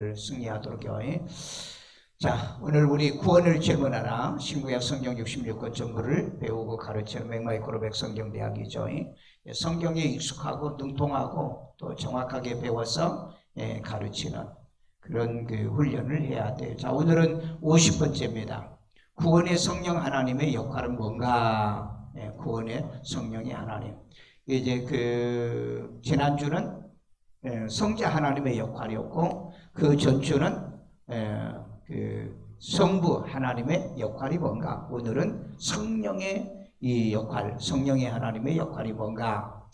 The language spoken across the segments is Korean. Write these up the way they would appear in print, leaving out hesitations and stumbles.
승리하도록요. 자, 오늘 우리 구원을 질문하라 신구약 성경 66권 전부를 배우고 가르치는 맥마이크로 백성경대학이죠. 성경에 익숙하고 능통하고 또 정확하게 배워서 가르치는 그런 그 훈련을 해야 돼요. 자, 오늘은 50번째입니다. 구원의 성령 하나님의 역할은 뭔가? 구원의 성령의 하나님. 이제 그 지난주는 성자 하나님의 역할이었고, 그 전주는 그 성부 하나님의 역할이 뭔가? 오늘은 성령의 이 역할, 성령의 하나님의 역할이 뭔가?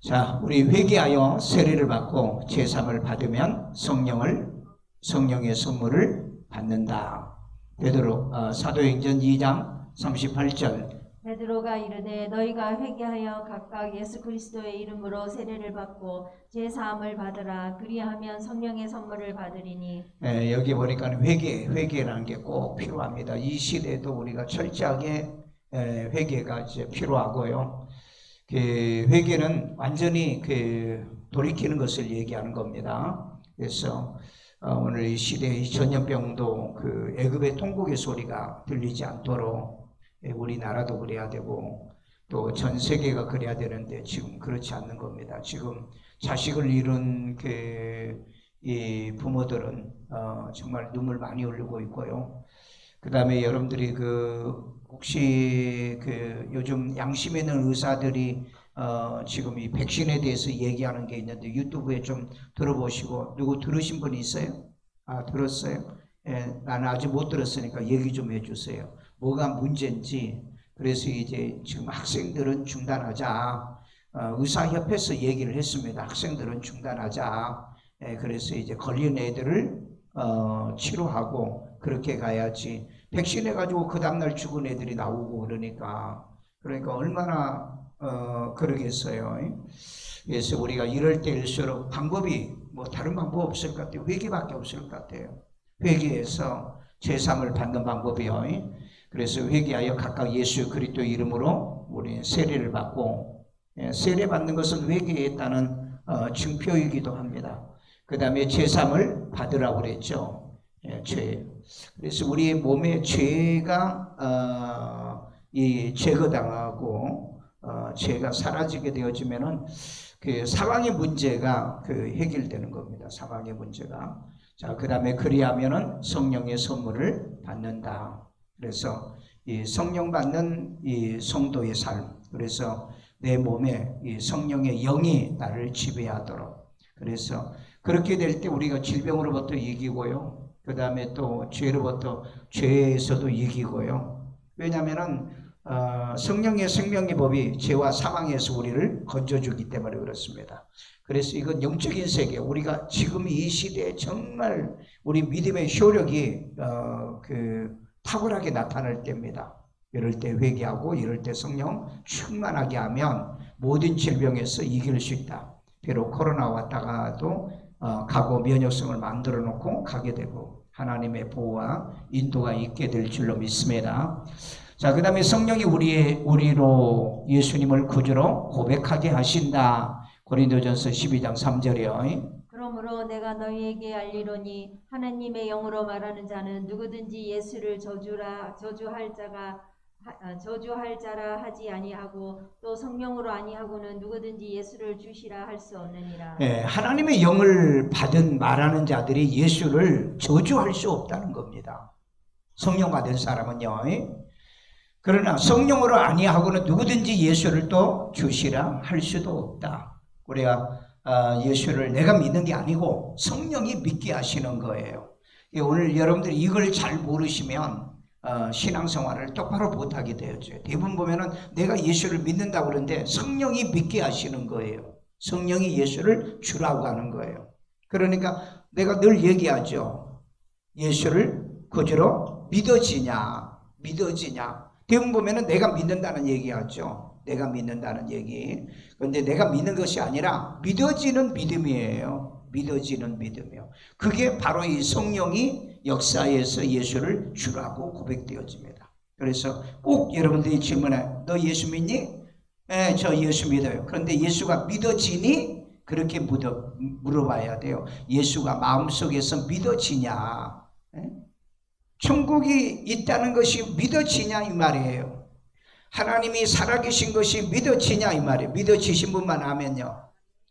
자, 우리 회개하여 세례를 받고 제삼을 받으면 성령의 선물을 받는다. 베드로 사도행전 2장 38절. 베드로가 이르되 너희가 회개하여 각각 예수 그리스도의 이름으로 세례를 받고 제사함을 받으라. 그리하면 성령의 선물을 받으리니. 여기 보니까 회개라는 게 꼭 필요합니다. 이 시대에도 우리가 철저하게 회개가 이제 필요하고요. 그 회개는 완전히 그 돌이키는 것을 얘기하는 겁니다. 그래서 오늘 이 시대의 전염병도 그 애굽의 통곡의 소리가 들리지 않도록 우리나라도 그래야 되고 또 전 세계가 그래야 되는데 지금 그렇지 않는 겁니다. 지금 자식을 잃은 이 부모들은 정말 눈물 많이 흘리고 있고요. 그 다음에 여러분들이 혹시 요즘 양심 있는 의사들이 지금 이 백신에 대해서 얘기하는 게 있는데 유튜브에 좀 들어보시고, 누구 들으신 분 있어요? 들었어요? 나는 아직 못 들었으니까 얘기 좀 해주세요. 뭐가 문제인지. 그래서 이제 지금 학생들은 중단하자. 의사협회에서 얘기를 했습니다. 학생들은 중단하자. 그래서 이제 걸린 애들을 치료하고 그렇게 가야지. 백신 해가지고 그 다음날 죽은 애들이 나오고 그러니까 얼마나 그러겠어요. 그래서 우리가 이럴 때일수록 방법이 다른 방법 없을 것 같아요. 회개밖에 없을 것 같아요. 회개해서 제삼을 받는 방법이요. 그래서 회개하여 각각 예수 그리스도 이름으로 우리 세례를 받고, 세례 받는 것은 회개했다는 증표이기도 합니다. 그 다음에 제삼을 받으라고 그랬죠. 그래서 우리 몸에 죄가 제거당하고 죄가 사라지게 되어지면은 그 사망의 문제가 해결되는 겁니다. 사망의 문제가. 자, 그 다음에 그리하면은 성령의 선물을 받는다. 그래서 이 성령 받는 이 성도의 삶, 그래서 내 몸에 이 성령의 영이 나를 지배하도록, 그래서 그렇게 될 때 우리가 질병으로부터 이기고요. 그 다음에 또 죄에서도 이기고요. 왜냐하면은 성령의 생명의 법이 죄와 사망에서 우리를 건져주기 때문에 그렇습니다. 그래서 이건 영적인 세계, 우리가 지금 이 시대에 정말 우리 믿음의 효력이 탁월하게 나타날 때입니다. 이럴 때 회개하고 이럴 때 성령 충만하게 하면 모든 질병에서 이길 수 있다. 비록 코로나 왔다가도 가고 면역성을 만들어 놓고 가게 되고 하나님의 보호와 인도가 있게 될 줄로 믿습니다. 자, 그 다음에 성령이 우리로 예수님을 구주로 고백하게 하신다. 고린도전서 12장 3절이요. 그러므로 내가 너희에게 알리노니 하나님의 영으로 말하는 자는 누구든지 예수를 저주할 자라 하지 아니하고 또 성령으로 아니하고는 누구든지 예수를 주시라 할 수 없느니라. 하나님의 영을 받은 말하는 자들이 예수를 저주할 수 없다는 겁니다. 성령 받은 사람은요. 그러나 성령으로 아니하고는 누구든지 예수를 또 주시라 할 수도 없다. 우리가 예수를 내가 믿는 게 아니고 성령이 믿게 하시는 거예요. 오늘 여러분들이 이걸 잘 모르시면 신앙생활을 똑바로 못하게 되었죠. 대부분 보면은 내가 예수를 믿는다고 그러는데 성령이 믿게 하시는 거예요. 성령이 예수를 주라고 하는 거예요. 그러니까 내가 늘 얘기하죠. 예수를 구주로 믿어지냐. 대부분 보면은 내가 믿는다는 얘기하죠. 내가 믿는다는 얘기. 그런데 내가 믿는 것이 아니라 믿어지는 믿음이에요. 믿어지는 믿음이요. 그게 바로 이 성령이 역사에서 예수를 주라고 고백되어집니다. 그래서 꼭 여러분들이 질문해, 너 예수 믿니? 네, 저 예수 믿어요. 그런데 예수가 믿어지니? 그렇게 물어봐야 돼요. 예수가 마음속에서 믿어지냐? 천국이 있다는 것이 믿어지냐 이 말이에요. 하나님이 살아계신 것이 믿어지냐 이 말이에요. 믿어지신 분만 하면요.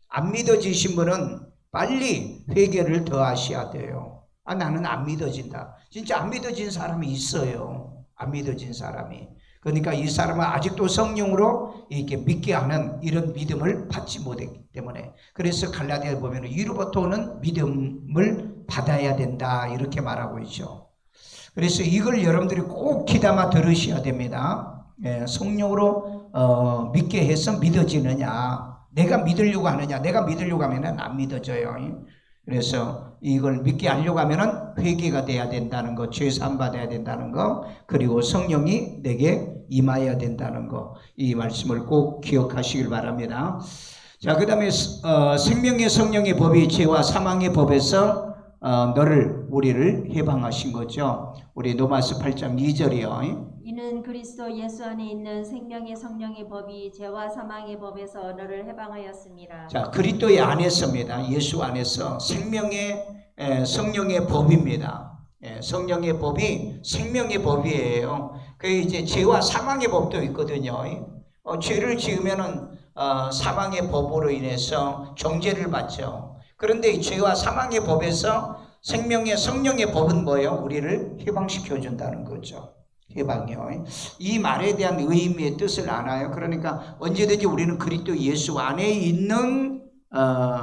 안 믿어지신 분은 빨리 회개를 더 하셔야 돼요. 나는 안 믿어진다. 진짜 안 믿어진 사람이 있어요. 안 믿어진 사람이. 그러니까 이 사람은 아직도 성령으로 이렇게 믿게 하는 이런 믿음을 받지 못했기 때문에, 그래서 갈라디아에 보면 이로부터 오는 믿음을 받아야 된다 이렇게 말하고 있죠. 그래서 이걸 여러분들이 꼭 귀담아 들으셔야 됩니다. 성령으로 믿게 해서 믿어지느냐, 내가 믿으려고 하느냐. 내가 믿으려고 하면 안 믿어져요. 그래서 이걸 믿게 하려고 하면 회개가 돼야 된다는 거, 죄사함 받아야 된다는 거, 그리고 성령이 내게 임하여야 된다는 거, 이 말씀을 꼭 기억하시길 바랍니다. 자, 그 다음에 생명의 성령의 법이 죄와 사망의 법에서 우리를 해방하신 거죠. 우리 로마서 8장 2절이요. 이는 그리스도 예수 안에 있는 생명의 성령의 법이 죄와 사망의 법에서 너를 해방하였습니다. 자, 그리스도의 안에서입니다. 예수 안에서 생명의 성령의 법입니다. 성령의 법이 생명의 법이에요. 그 이제 죄와 사망의 법도 있거든요. 죄를 지으면은 사망의 법으로 인해서 정죄를 받죠. 그런데 이 죄와 사망의 법에서 생명의 성령의 법은 뭐예요? 우리를 해방시켜 준다는 거죠. 해방이요. 이 말에 대한 의미의 뜻을 알아요. 그러니까 언제든지 우리는 그리스도 예수 안에 있는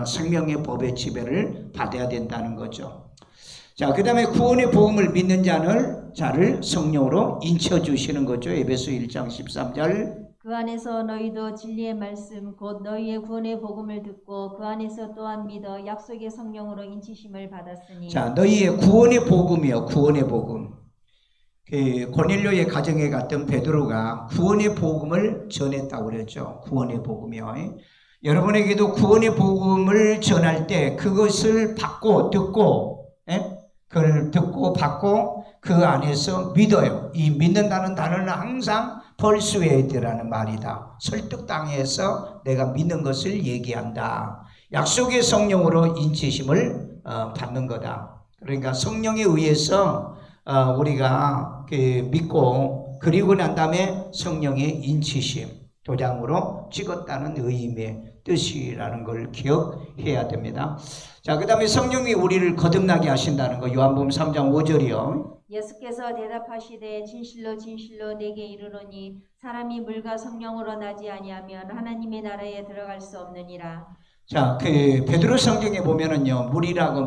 생명의 법의 지배를 받아야 된다는 거죠. 자, 그 다음에 구원의 복음을 믿는 자를 성령으로 인쳐주시는 거죠. 에베소 1장 13절. 그 안에서 너희도 진리의 말씀 곧 너희의 구원의 복음을 듣고 그 안에서 또한 믿어 약속의 성령으로 인치심을 받았으니. 자, 너희의 구원의 복음이요. 구원의 복음. 그 고넬료의 가정에 갔던 베드로가 구원의 복음을 전했다고 그랬죠. 구원의 복음이요. 여러분에게도 구원의 복음을 전할 때 그것을 받고 듣고, 그걸 듣고 받고 그 안에서 믿어요. 이 믿는다는 단어는 항상 persuade라는 말이다. 설득당해서 내가 믿는 것을 얘기한다. 약속의 성령으로 인치심을 받는 거다. 그러니까 성령에 의해서 우리가 믿고, 그리고 난 다음에 성령의 인치심, 도장으로 찍었다는 의미의 뜻이라는 걸 기억해야 됩니다. 자, 그 다음에 성령이 우리를 거듭나게 하신다는 거, 요한복음 3장 5절이요. 예수께서 대답하시되 진실로 진실로 내게 이르노니 사람이 물과 성령으로 나지 아니하면 하나님의 나라에 들어갈 수 없느니라. 자, 그 베드로 성경에 보면은요,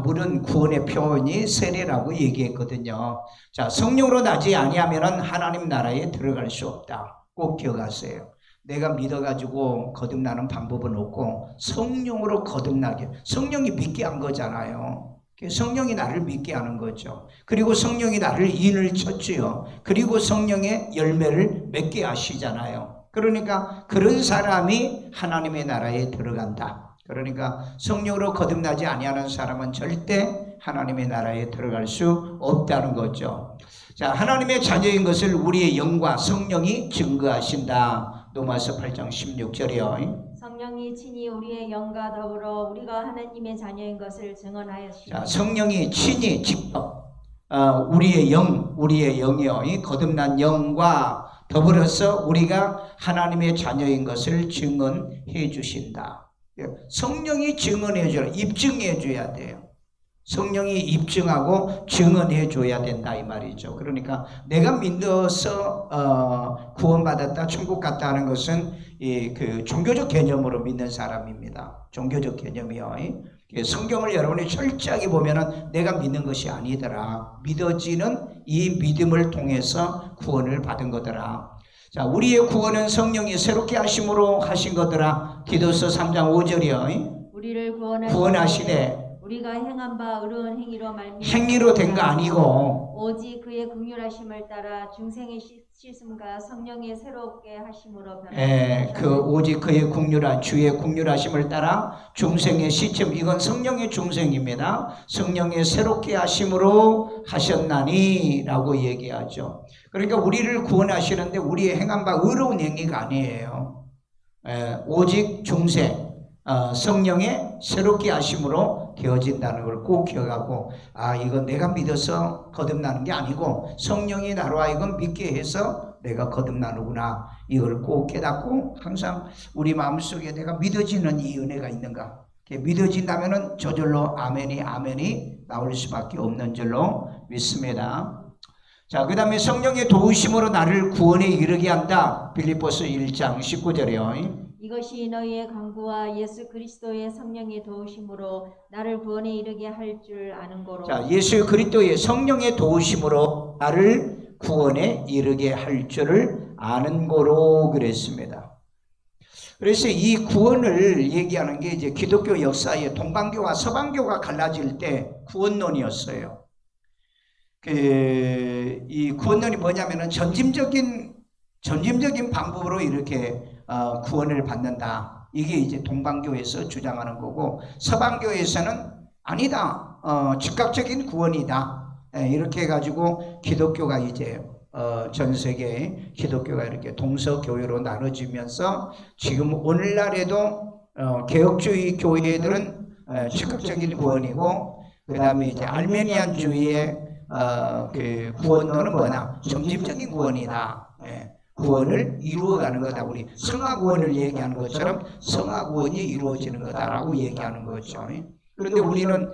물은 구원의 표현이 세례라고 얘기했거든요. 자, 성령으로 나지 아니하면은 하나님 나라에 들어갈 수 없다. 꼭 기억하세요. 내가 믿어가지고 거듭나는 방법은 없고 성령으로 거듭나게, 성령이 믿게 한 거잖아요. 성령이 나를 믿게 하는 거죠. 그리고 성령이 나를 인을 쳤지요. 그리고 성령의 열매를 맺게 하시잖아요. 그러니까 그런 사람이 하나님의 나라에 들어간다. 그러니까 성령으로 거듭나지 아니하는 사람은 절대 하나님의 나라에 들어갈 수 없다는 거죠. 자, 하나님의 자녀인 것을 우리의 영과 성령이 증거하신다. 로마서 8장 16절이요. 성령이 친히 우리의 영과 더불어 우리가 하나님의 자녀인 것을 증언하였습니다. 자, 성령이 친히 직접 우리의 영이요, 거듭난 영과 더불어서 우리가 하나님의 자녀인 것을 증언해 주신다. 성령이 증언해 줘야, 입증해 줘야 돼요. 성령이 입증하고 증언해 줘야 된다 이 말이죠. 그러니까 내가 믿어서 구원받았다, 천국 갔다 하는 것은 그 종교적 개념으로 믿는 사람입니다. 종교적 개념이요. 성경을 여러분이 철저하게 보면은 내가 믿는 것이 아니더라. 믿어지는 이 믿음을 통해서 구원을 받은 거더라. 자, 우리의 구원은 성령이 새롭게 하심으로 하신 거더라. 디도서 3장 5절이요. 우리를 구원하시되 우리가 행한 바 의로운 행위로 말미암아 행위로 된 거 아니고 오직 그의 긍휼하심을 따라 중생의 씻음과 성령의 새롭게 하심으로 오직 그의 긍휼한 주의 긍휼하심을 따라 중생의 씻음, 이건 성령의 중생입니다. 성령의 새롭게 하심으로 하셨나니라고 얘기하죠. 그러니까 우리를 구원하시는데 우리의 행한 바 의로운 행위가 아니에요. 오직 중생, 성령의 새롭게 하심으로 되어진다는 걸 꼭 기억하고, 이건 내가 믿어서 거듭나는 게 아니고 성령이 나로 하여금 믿게 해서 내가 거듭나는구나, 이걸 꼭 깨닫고 항상 우리 마음속에 내가 믿어지는 이 은혜가 있는가, 믿어진다면 저절로 아멘이 나올 수밖에 없는 줄로 믿습니다. 자, 그 다음에 성령의 도우심으로 나를 구원에 이르게 한다. 빌립보서 1장 19절이요. 이것이 너희의 강구와 예수 그리스도의 성령의 도우심으로 나를 구원에 이르게 할 줄 아는 거로. 자, 예수 그리스도의 성령의 도우심으로 나를 구원에 이르게 할 줄을 아는 거로 그랬습니다. 그래서 이 구원을 얘기하는 게 이제 기독교 역사에 동방교와 서방교가 갈라질 때 구원론이었어요. 이 구원론이 뭐냐면은 전짐적인 방법으로 이렇게 구원을 받는다. 이게 이제 동방교에서 주장하는 거고, 서방교에서는 아니다. 즉각적인 구원이다. 이렇게 해가지고 기독교가 이제 전 세계에 기독교가 이렇게 동서교회로 나눠지면서 지금 오늘날에도 개혁주의 교회들은 즉각적인 구원이고, 그 다음에 이제 알메니안주의의 그 구원론은 뭐냐? 점진적인 구원이다. 구원을 이루어가는 거다. 우리 성화구원을 얘기하는 것처럼 성화구원이 이루어지는 거다라고 얘기하는 거죠. 그런데 우리는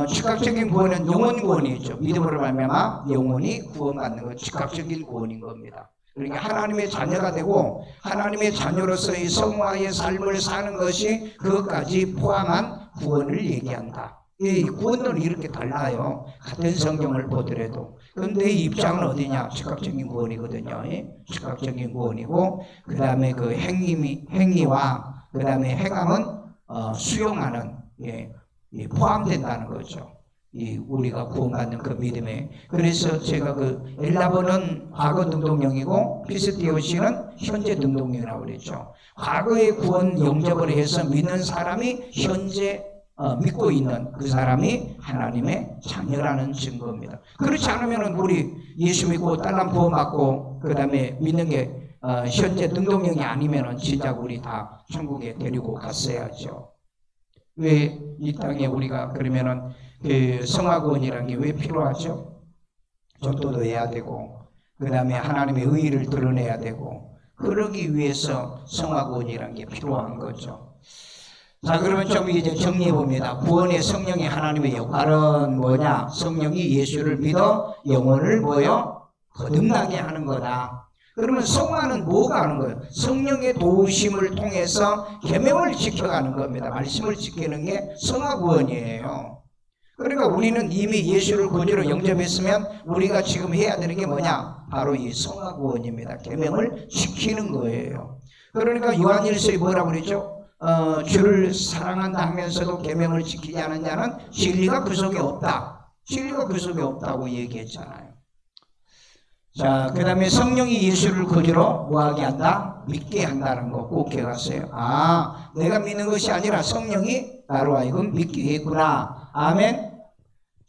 즉각적인 구원은 영혼구원이죠. 믿음으로 말미암아 영혼이 구원받는 것, 즉각적인 구원인 겁니다. 그러니까 하나님의 자녀가 되고 하나님의 자녀로서의 성화의 삶을 사는 것이 그것까지 포함한 구원을 얘기한다. 이 구원론이 이렇게 달라요. 같은 성경을 보더라도. 그런데 이 입장은 어디냐? 즉각적인 구원이거든요. 즉각적인 구원이고, 그 다음에 그 행위와 그 다음에 행함은 수용하는, 포함된다는 거죠. 우리가 구원받는 그 믿음에. 그래서 제가 그 엘라버는 과거 등동형이고 피스티오시는 현재 등동형이라고 그랬죠. 과거의 구원 영접을 해서 믿는 사람이 현재 믿고 있는 그 사람이 하나님의 자녀라는 증거입니다. 그렇지 않으면 우리 예수 믿고 딸람 구원받고 그 다음에 믿는 게 현재 등동형이 아니면 진짜 우리 다 천국에 데리고 갔어야죠. 왜 이 땅에 우리가 그러면은 그 성화구원이라는 게 왜 필요하죠? 전도도 해야 되고, 그 다음에 하나님의 의의를 드러내야 되고, 그러기 위해서 성화구원이라는 게 필요한 거죠. 자, 그러면 좀 이제 정리해 봅니다. 구원의 성령의 하나님의 역할은 뭐냐? 성령이 예수를 믿어 영혼을 거듭나게 하는 거다. 그러면 성화는 뭐가 하는 거예요? 성령의 도우심을 통해서 계명을 지켜가는 겁니다. 말씀을 지키는 게 성화구원이에요. 그러니까 우리는 이미 예수를 구주로 영접했으면 우리가 지금 해야 되는 게 뭐냐? 바로 이 성화구원입니다. 계명을 지키는 거예요. 그러니까 요한일서에 뭐라고 그랬죠? 주를 사랑한다 하면서도 계명을 지키지 않은 자는 진리가 그 속에 없다. 진리가 그 속에 없다고 얘기했잖아요. 자, 그 다음에 성령이 예수를 구주로 뭐하게 한다? 믿게 한다는 거 꼭 기억하세요. 내가 믿는 것이 아니라 성령이 나로 하여금 믿게 했구나. 아멘.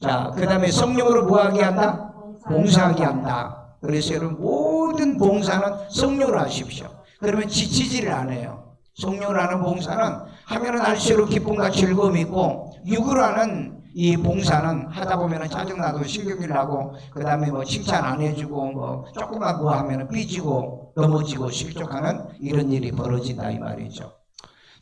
자, 그 다음에 성령으로 뭐하게 한다? 봉사하게 한다. 그래서 여러분 모든 봉사는 성령으로 하십시오. 그러면 지치지를 않아요. 성령으로 하는 봉사는 하면은 할수록 기쁨과 즐거움이 있고, 육으로 하는 이 봉사는 하다 보면은 짜증나고 신경질 나고, 그 다음에 뭐 칭찬 안 해주고 뭐 조금만 뭐 하면은 삐지고 넘어지고 실족하는 이런 일이 벌어진다 이 말이죠.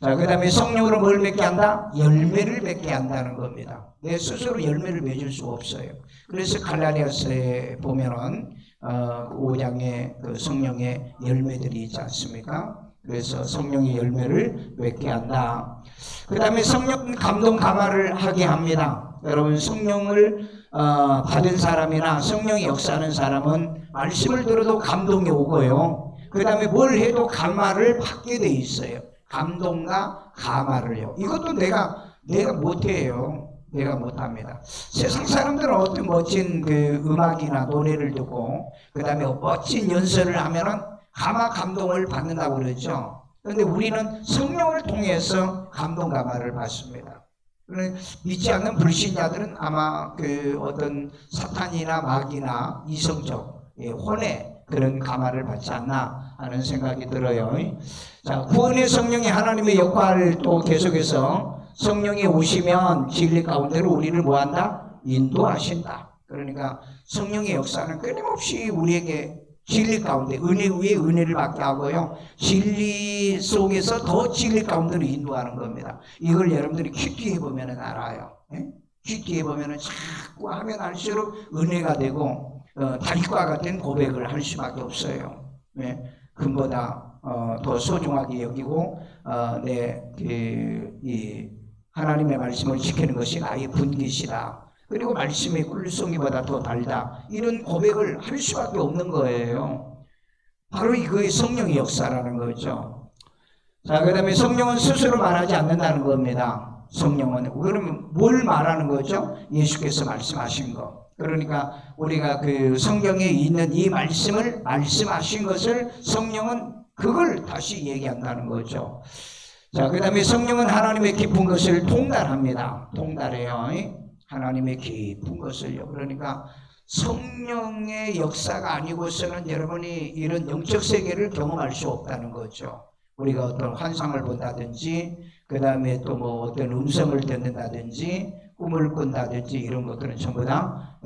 자, 그 다음에 성령으로 뭘 맺게 한다? 열매를 맺게 한다는 겁니다. 내 스스로 열매를 맺을 수가 없어요. 그래서 갈라디아서에 보면은 5장에 그 성령의 열매들이 있지 않습니까? 그래서 성령의 열매를 맺게 한다. 그 다음에 성령 감동 감화를 하게 합니다. 여러분 성령을 받은 사람이나 성령이 역사하는 사람은 말씀을 들어도 감동이 오고요. 그 다음에 뭘 해도 감화를 받게 돼 있어요. 감동과 감화를요. 이것도 내가 못해요. 내가 못합니다. 세상 사람들은 어떤 멋진 그 음악이나 노래를 듣고 그 다음에 멋진 연설을 하면은 감화 감동을 받는다고 그러죠. 그런데 우리는 성령을 통해서 감동 감화를 받습니다. 믿지 않는 불신자들은 아마 그 어떤 사탄이나 마귀나 이성적 혼에 그런 감화를 받지 않나 하는 생각이 들어요. 자, 구원의 성령이 하나님의 역할을 또 계속해서 성령이 오시면 진리 가운데로 우리를 뭐한다? 인도하신다. 그러니까 성령의 역사는 끊임없이 우리에게 진리 가운데 은혜 위에 은혜를 받게 하고요. 진리 속에서 더 진리 가운데로 인도하는 겁니다. 이걸 여러분들이 큐티해 보면 알아요. 큐티해 보면 자꾸 하면 할수록 은혜가 되고 다윗과 같은 고백을 할 수밖에 없어요. 금보다 더 소중하게 여기고 이 하나님의 말씀을 지키는 것이 나의 분깃이다. 그리고 말씀의 꿀송이보다 더 달다. 이런 고백을 할 수밖에 없는 거예요. 바로 이거의 성령의 역사라는 거죠. 자, 그 다음에 성령은 스스로 말하지 않는다는 겁니다. 성령은. 그러면 뭘 말하는 거죠? 예수께서 말씀하신 거. 그러니까 우리가 그 성경에 있는 이 말씀을 말씀하신 것을 성령은 그걸 다시 얘기한다는 거죠. 자, 그 다음에 성령은 하나님의 깊은 것을 통달합니다. 통달해요. 하나님의 깊은 것을요. 그러니까 성령의 역사가 아니고서는 여러분이 이런 영적 세계를 경험할 수 없다는 거죠. 우리가 어떤 환상을 본다든지 그 다음에 또 뭐 어떤 음성을 듣는다든지 꿈을 꾼다든지 이런 것들은 전부 다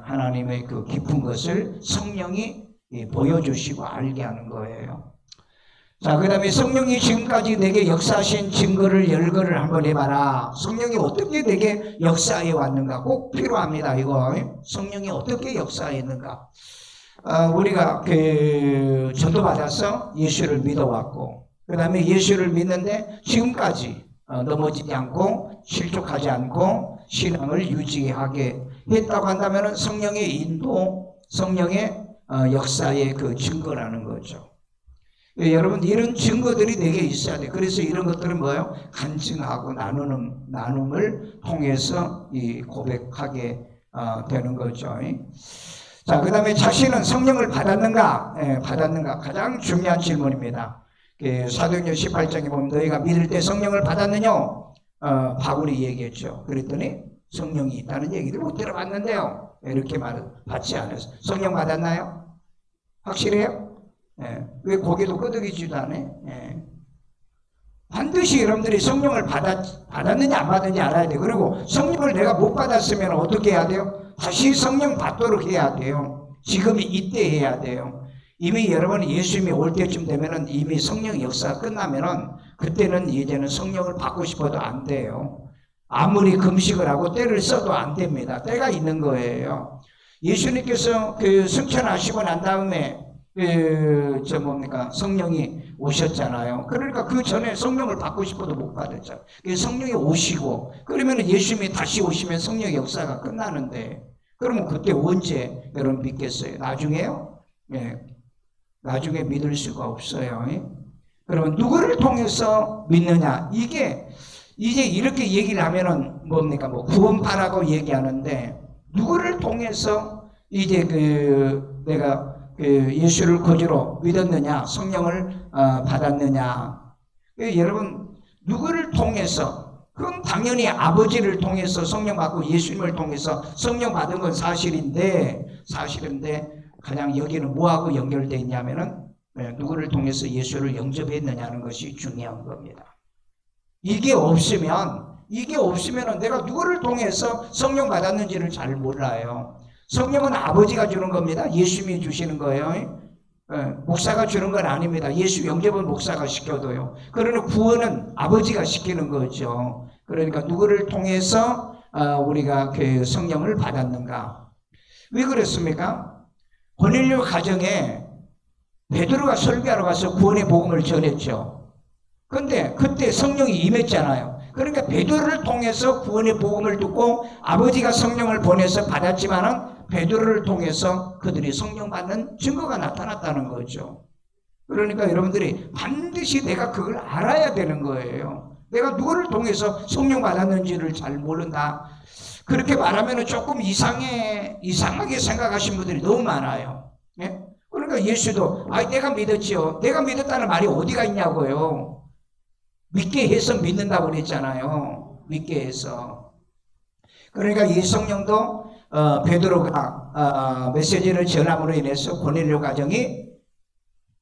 하나님의 그 깊은 것을 성령이 보여주시고 알게 하는 거예요. 자, 그 다음에 성령이 지금까지 내게 역사하신 증거를 열거를 한번 해봐라. 성령이 어떻게 내게 역사해 왔는가 꼭 필요합니다. 이거 성령이 어떻게 역사했는가. 우리가 그 전도받아서 예수를 믿어왔고 그 다음에 예수를 믿는데 지금까지 넘어지지 않고 실족하지 않고 신앙을 유지하게 했다고 한다면 성령의 인도, 성령의 역사의 그 증거라는 거죠. 여러분 이런 증거들이 내게 있어야 돼. 그래서 이런 것들은 뭐예요? 간증하고 나눔을 통해서 이 고백하게 되는 거죠. 자, 그 다음에 자신은 성령을 받았는가? 받았는가? 가장 중요한 질문입니다. 사도행전 18장에 보면 너희가 믿을 때 성령을 받았느냐? 바울이 얘기했죠. 그랬더니 성령이 있다는 얘기를 못 들어봤는데요. 이렇게 받지 않아서. 성령 받았나요? 확실해요? 왜 고개도 끄덕이지도 않아? 반드시 여러분들이 성령을 받았느냐 안 받았느냐 알아야 돼. 그리고 성령을 내가 못 받았으면 어떻게 해야 돼요? 다시 성령 받도록 해야 돼요. 지금이 이때 해야 돼요. 이미 여러분이 예수님이 올 때쯤 되면은 이미 성령 역사가 끝나면은 그때는 이제는 성령을 받고 싶어도 안 돼요. 아무리 금식을 하고 때를 써도 안 됩니다. 때가 있는 거예요. 예수님께서 그 승천하시고 난 다음에 성령이 오셨잖아요. 그러니까 그 전에 성령을 받고 싶어도 못 받았잖아요. 성령이 오시고 그러면 예수님이 다시 오시면 성령의 역사가 끝나는데 그러면 그때 언제 여러분 믿겠어요? 나중에요? 나중에 믿을 수가 없어요. 그러면 누구를 통해서 믿느냐? 이게 이제 이렇게 얘기를 하면은 뭡니까? 뭐 구원파라고 얘기하는데 누구를 통해서 이제 내가 예수를 거주로 믿었느냐, 성령을 받았느냐. 여러분 누구를 통해서? 그건 당연히 아버지를 통해서 성령 받고 예수님을 통해서 성령 받은 건 사실인데 가장 여기는 뭐하고 연결되어 있냐면은 누구를 통해서 예수를 영접했느냐는 것이 중요한 겁니다. 이게 없으면 내가 누구를 통해서 성령 받았는지를 잘 몰라요. 성령은 아버지가 주는 겁니다. 예수님이 주시는 거예요. 목사가 주는 건 아닙니다. 예수 영접은 목사가 시켜도요. 그러나 구원은 아버지가 시키는 거죠. 그러니까 누구를 통해서 우리가 그 성령을 받았는가? 왜 그랬습니까? 고넬료 가정에 베드로가 설교하러 가서 구원의 복음을 전했죠. 근데 그때 성령이 임했잖아요. 그러니까 베드로를 통해서 구원의 복음을 듣고 아버지가 성령을 보내서 받았지만은 베드로를 통해서 그들이 성령 받는 증거가 나타났다는 거죠. 그러니까 여러분들이 반드시 내가 그걸 알아야 되는 거예요. 내가 누구를 통해서 성령 받았는지를 잘 모른다. 그렇게 말하면 조금 이상하게 생각하신 분들이 너무 많아요. 예? 그러니까 예수도 내가 믿었지요. 내가 믿었다는 말이 어디가 있냐고요. 믿게 해서 믿는다고 그랬잖아요. 믿게 해서. 그러니까 이 성령도 베드로가 메시지를 전함으로 인해서 고넬료 가정이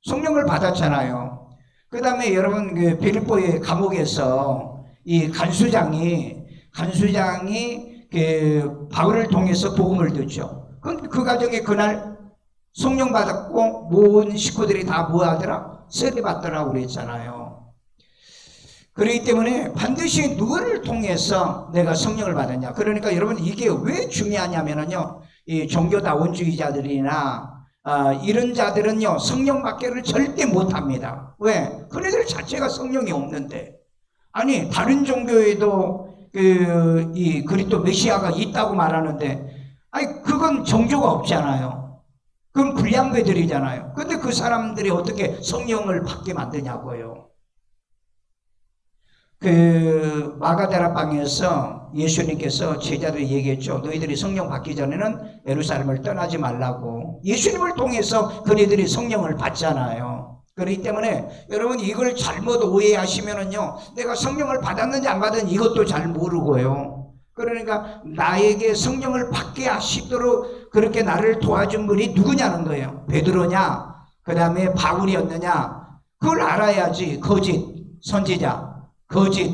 성령을 받았잖아요. 그 다음에 여러분 그 빌립보의 감옥에서 이 간수장이 그 바울을 통해서 복음을 듣죠. 그 가정에 그날 성령 받았고 모든 식구들이 다 뭐하더라? 세례 받더라고 그랬잖아요. 그렇기 때문에 반드시 누구를 통해서 내가 성령을 받았냐. 그러니까 여러분 이게 왜 중요하냐면요, 이 종교다원주의자들이나 이런 자들은요 성령 받기를 절대 못합니다. 왜? 그네들 자체가 성령이 없는데. 아니 다른 종교에도 이 그리스도 메시아가 있다고 말하는데, 아니 그건 종교가 없잖아요. 그건 불량배들이잖아요. 근데 그 사람들이 어떻게 성령을 받게 만드냐고요. 그 마가다라방에서 예수님께서 제자들이 얘기했죠. 너희들이 성령 받기 전에는 예루살렘을 떠나지 말라고. 예수님을 통해서 그네들이 성령을 받잖아요. 그렇기 때문에 여러분 이걸 잘못 오해하시면은요, 내가 성령을 받았는지 안 받았는지 이것도 잘 모르고요. 그러니까 나에게 성령을 받게 하시도록 그렇게 나를 도와준 분이 누구냐는 거예요. 베드로냐, 그 다음에 바울이었느냐, 그걸 알아야지. 거짓 선지자, 거짓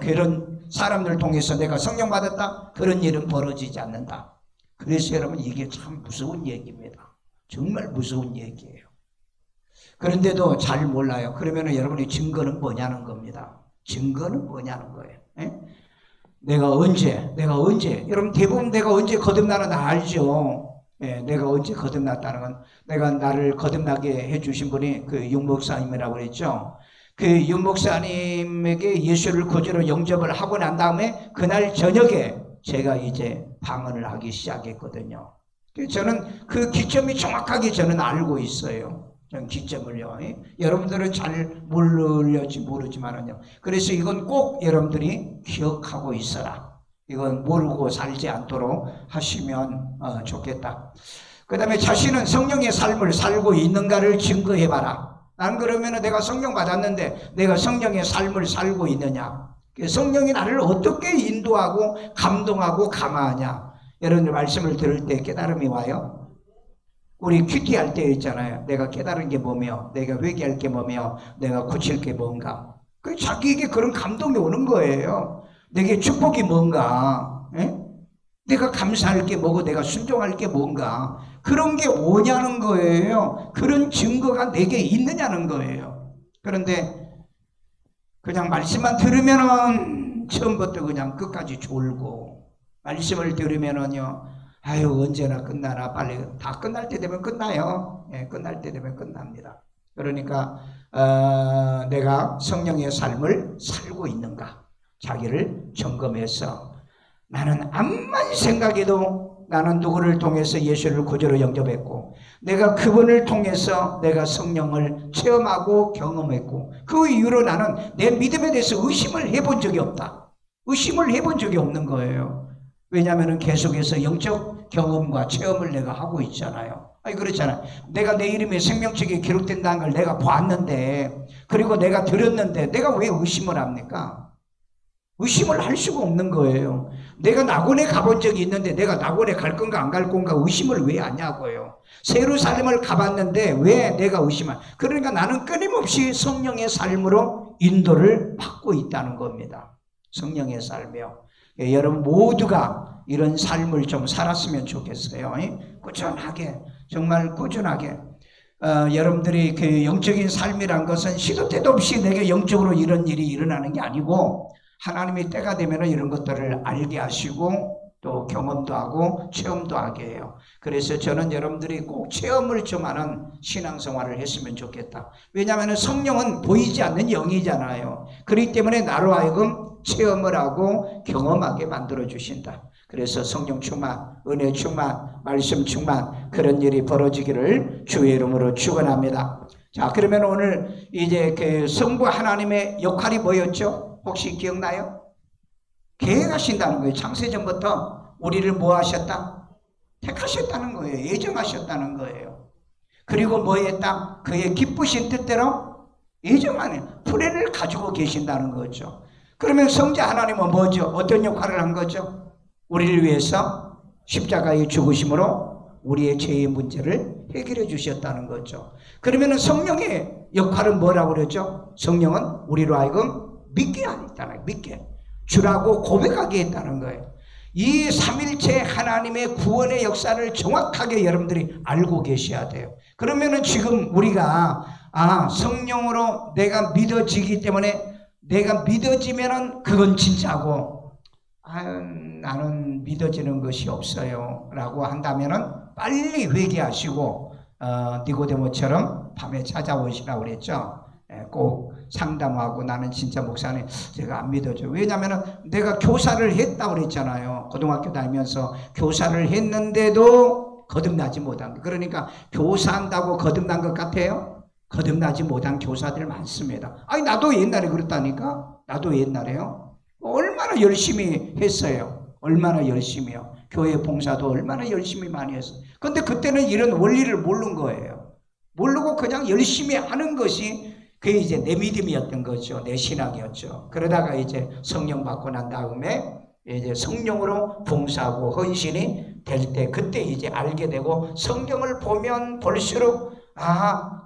그런 사람들 통해서 내가 성령 받았다, 그런 일은 벌어지지 않는다. 그래서 여러분 이게 참 무서운 얘기입니다. 정말 무서운 얘기예요. 그런데도 잘 몰라요. 그러면 여러분의 증거는 뭐냐는 겁니다. 증거는 뭐냐는 거예요. 내가 언제 여러분 대부분 내가 언제 거듭나는 다 알죠. 내가 언제 거듭났다는 건, 내가 나를 거듭나게 해주신 분이 그 윤목사님이라고 그랬죠. 그 윤목사님에게 예수를 구주로 영접을 하고 난 다음에 그날 저녁에 제가 이제 방언을 하기 시작했거든요. 저는 그 기점이 정확하게 저는 알고 있어요. 전 기점을요. 여러분들은 잘 모를지 모르지만은요. 그래서 이건 꼭 여러분들이 기억하고 있어라. 이건 모르고 살지 않도록 하시면 좋겠다. 그 다음에 자신은 성령의 삶을 살고 있는가를 증거해봐라. 난 그러면 내가 성령 받았는데 내가 성령의 삶을 살고 있느냐. 성령이 나를 어떻게 인도하고 감동하고 감화하냐. 여러분들 말씀을 들을 때 깨달음이 와요. 우리 큐티할 때 있잖아요. 내가 깨달은 게 뭐며, 내가 회개할 게 뭐며, 내가 고칠 게 뭔가. 그 자기에게 그런 감동이 오는 거예요. 내게 축복이 뭔가, 내가 감사할 게 뭐고, 내가 순종할 게 뭔가, 그런 게 오냐는 거예요. 그런 증거가 내게 있느냐는 거예요. 그런데 그냥 말씀만 들으면은 처음부터 그냥 끝까지 졸고, 말씀을 들으면은요, 아유 언제나 끝나나, 빨리 다 끝날 때 되면 끝나요. 끝날 때 되면 끝납니다. 그러니까 내가 성령의 삶을 살고 있는가, 자기를 점검해서, 나는 암만 생각해도 나는 누구를 통해서 예수를 구주로 영접했고, 내가 그분을 통해서 내가 성령을 체험하고 경험했고, 그 이후로 나는 내 믿음에 대해서 의심을 해본 적이 없다. 의심을 해본 적이 없는 거예요. 왜냐하면 계속해서 영적 경험과 체험을 내가 하고 있잖아요. 아니 그렇잖아요. 내가 내 이름이 생명책에 기록된다는 걸 내가 봤는데, 그리고 내가 들었는데 내가 왜 의심을 합니까? 의심을 할 수가 없는 거예요. 내가 낙원에 가본 적이 있는데 내가 낙원에 갈 건가 안 갈 건가 의심을 왜 하냐고요. 예루살렘을 가봤는데 왜 내가 의심을. 그러니까 나는 끊임없이 성령의 삶으로 인도를 받고 있다는 겁니다. 성령의 삶이요. 여러분 모두가 이런 삶을 좀 살았으면 좋겠어요. 꾸준하게, 정말 꾸준하게. 여러분들이 그 영적인 삶이란 것은 시도 때도 없이 내게 영적으로 이런 일이 일어나는 게 아니고, 하나님이 때가 되면 이런 것들을 알게 하시고 또 경험도 하고 체험도 하게 해요. 그래서 저는 여러분들이 꼭 체험을 좀 하는 신앙생활을 했으면 좋겠다. 왜냐하면 성령은 보이지 않는 영이잖아요. 그렇기 때문에 나로 하여금 체험을 하고 경험하게 만들어 주신다. 그래서 성령 충만, 은혜 충만, 말씀 충만, 그런 일이 벌어지기를 주의 이름으로 축원합니다. 자, 그러면 오늘 이제 그 성부 하나님의 역할이 뭐였죠? 혹시 기억나요? 계획하신다는 거예요. 창세전부터 우리를 뭐 하셨다? 택하셨다는 거예요. 예정하셨다는 거예요. 그리고 뭐 했다? 그의 기쁘신 뜻대로 예정하는 플랜을 가지고 계신다는 거죠. 그러면 성자 하나님은 뭐죠? 어떤 역할을 한 거죠? 우리를 위해서 십자가의 죽으심으로 우리의 죄의 문제를 해결해 주셨다는 거죠. 그러면 성령의 역할은 뭐라고 그러죠? 성령은 우리로 하여금 믿게 하겠다는, 믿게 주라고 고백하게 했다는 거예요. 이 삼일체 하나님의 구원의 역사를 정확하게 여러분들이 알고 계셔야 돼요. 그러면은 지금 우리가 성령으로 내가 믿어지기 때문에, 내가 믿어지면은 그건 진짜고, 나는 믿어지는 것이 없어요 라고 한다면은 빨리 회개하시고 니고데모처럼 밤에 찾아오시라고 그랬죠. 꼭 상담하고, 나는 진짜 목사님 제가 안 믿어져요. 왜냐하면 내가 교사를 했다고 그랬잖아요. 고등학교 다니면서 교사를 했는데도 거듭나지 못한 거. 그러니까 교사한다고 거듭난 것 같아요? 거듭나지 못한 교사들 많습니다. 아니 나도 옛날에 그랬다니까. 나도 옛날에요. 얼마나 열심히 했어요. 얼마나 열심히요. 교회 봉사도 얼마나 열심히 많이 했어요. 근데 그때는 이런 원리를 모르는 거예요. 모르고 그냥 열심히 하는 것이 그게 이제 내 믿음이었던 거죠. 내 신앙이었죠. 그러다가 이제 성령 받고 난 다음에 이제 성령으로 봉사하고 헌신이 될 때, 그때 이제 알게 되고, 성경을 보면 볼수록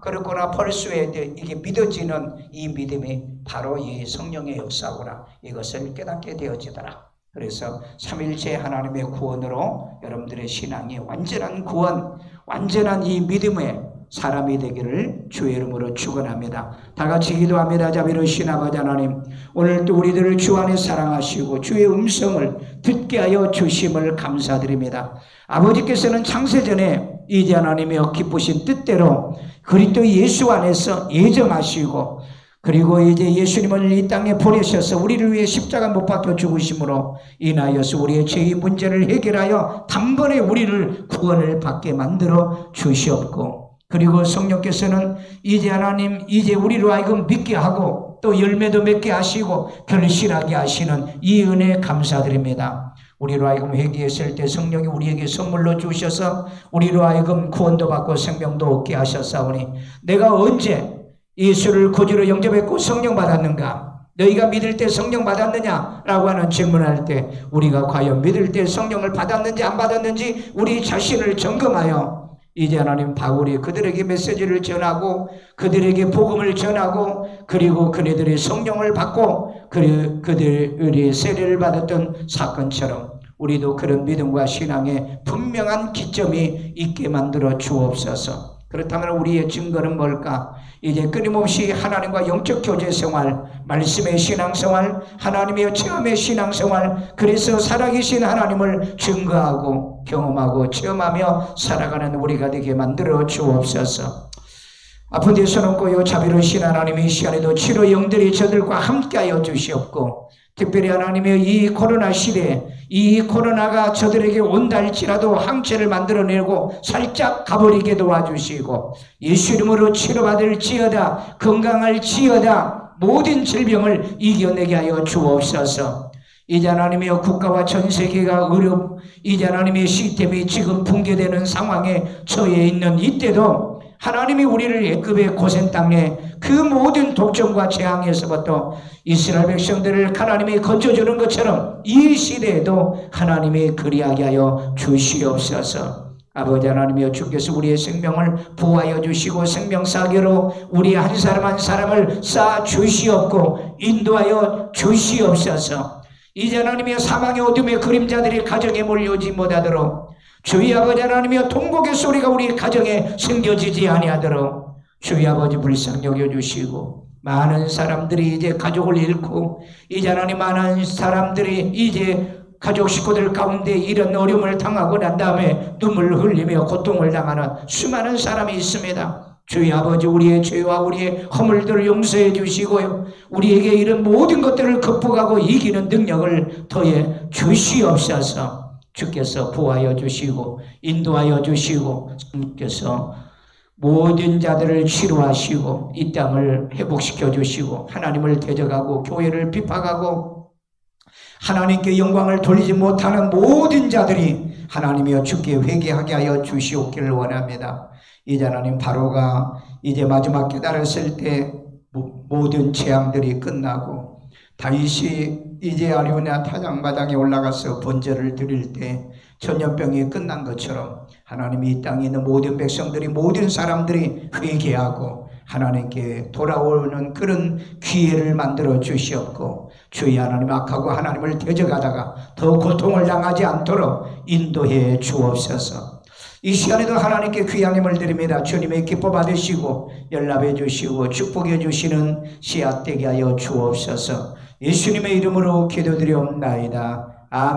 그렇구나, 벌수에 이게 믿어지는 이 믿음이 바로 이 성령의 역사구나, 이것을 깨닫게 되어지더라. 그래서 삼일체 하나님의 구원으로 여러분들의 신앙이 완전한 구원, 완전한 이 믿음의 사람이 되기를 주의 이름으로 축원합니다. 다 같이 기도합니다. 자비로우신 아버지 하나님, 오늘도 우리들을 주 안에 사랑하시고 주의 음성을 듣게 하여 주심을 감사드립니다. 아버지께서는 창세전에 이제 하나님의 기쁘신 뜻대로 그리스도 예수 안에서 예정하시고, 그리고 이제 예수님을 이 땅에 보내셔서 우리를 위해 십자가 못 박혀 죽으심으로 인하여서 우리의 죄의 문제를 해결하여 단번에 우리를 구원을 받게 만들어 주시옵고, 그리고 성령께서는 이제 하나님, 이제 우리로 하여금 믿게 하고 또 열매도 맺게 하시고 결실하게 하시는 이 은혜 감사드립니다. 우리로 하여금 회개했을 때 성령이 우리에게 선물로 주셔서 우리로 하여금 구원도 받고 생명도 얻게 하셨사오니, 내가 언제 예수를 구주로 영접했고 성령 받았는가? 너희가 믿을 때 성령 받았느냐? 라고 하는 질문할 때 우리가 과연 믿을 때 성령을 받았는지 안 받았는지 우리 자신을 점검하여 이제 하나님 바울이 그들에게 메시지를 전하고 그들에게 복음을 전하고, 그리고 그네들이 성령을 받고 그들이 세례를 받았던 사건처럼 우리도 그런 믿음과 신앙의 분명한 기점이 있게 만들어 주옵소서. 그렇다면 우리의 증거는 뭘까? 이제 끊임없이 하나님과 영적 교제 생활, 말씀의 신앙생활, 하나님의 체험의 신앙생활, 그래서 살아계신 하나님을 증거하고 경험하고 체험하며 살아가는 우리가 되게 만들어 주옵소서. 아픈 데 서놓고요, 자비로우신 하나님의 이 시간에도 치료 영들이 저들과 함께하여 주시옵고, 특별히 하나님의 이 코로나 시대에 이 코로나가 저들에게 온다 할지라도 항체를 만들어내고 살짝 가버리게 도와주시고, 예수 이름으로 치료받을지어다, 건강할지어다, 모든 질병을 이겨내게 하여 주옵소서. 이제 하나님의 국가와 전 세계가 이제 하나님의 시스템이 지금 붕괴되는 상황에 처해 있는 이때도 하나님이 우리를 애굽의 고센 땅에 그 모든 독점과 재앙에서부터 이스라엘 백성들을 하나님이 건져주는 것처럼 이 시대에도 하나님이 그리하게 하여 주시옵소서. 아버지 하나님이여, 주께서 우리의 생명을 보호하여 주시고 생명사계로 우리 한 사람 한 사람을 쌓아 주시옵고 인도하여 주시옵소서. 이제 하나님이여, 사망의 어둠의 그림자들이 가정에 몰려오지 못하도록, 주의 아버지 하나님이여, 통곡의 소리가 우리 가정에 숨겨지지 아니하도록 주의 아버지 불쌍히 여겨주시고, 많은 사람들이 이제 가족을 잃고, 이제 하나님 많은 사람들이 이제 가족 식구들 가운데 이런 어려움을 당하고 난 다음에 눈물을 흘리며 고통을 당하는 수많은 사람이 있습니다. 주의 아버지, 우리의 죄와 우리의 허물들을 용서해 주시고요, 우리에게 이런 모든 것들을 극복하고 이기는 능력을 더해 주시옵소서. 주께서 보호하여 주시고 인도하여 주시고, 주께서 모든 자들을 치료하시고 이 땅을 회복시켜 주시고, 하나님을 대적하고 교회를 비판하고 하나님께 영광을 돌리지 못하는 모든 자들이 하나님이여 주께 회개하게 하여 주시옵기를 원합니다. 이제 하나님, 바로가 이제 마지막 깨달았을 때 모든 재앙들이 끝나고 다윗이 이제 아리우나 타작마당에 올라가서 번제를 드릴 때 전염병이 끝난 것처럼 하나님이 이 땅에 있는 모든 백성들이, 모든 사람들이 회개하고 하나님께 돌아오는 그런 기회를 만들어 주시옵고, 주의 하나님, 악하고 하나님을 대적하다가 더 고통을 당하지 않도록 인도해 주옵소서. 이 시간에도 하나님께 귀한 힘을 드립니다. 주님의 기뻐 받으시고 연락해 주시고 축복해 주시는 씨앗 되게 하여 주옵소서. 예수님의 이름으로 기도드리옵나이다. 아멘.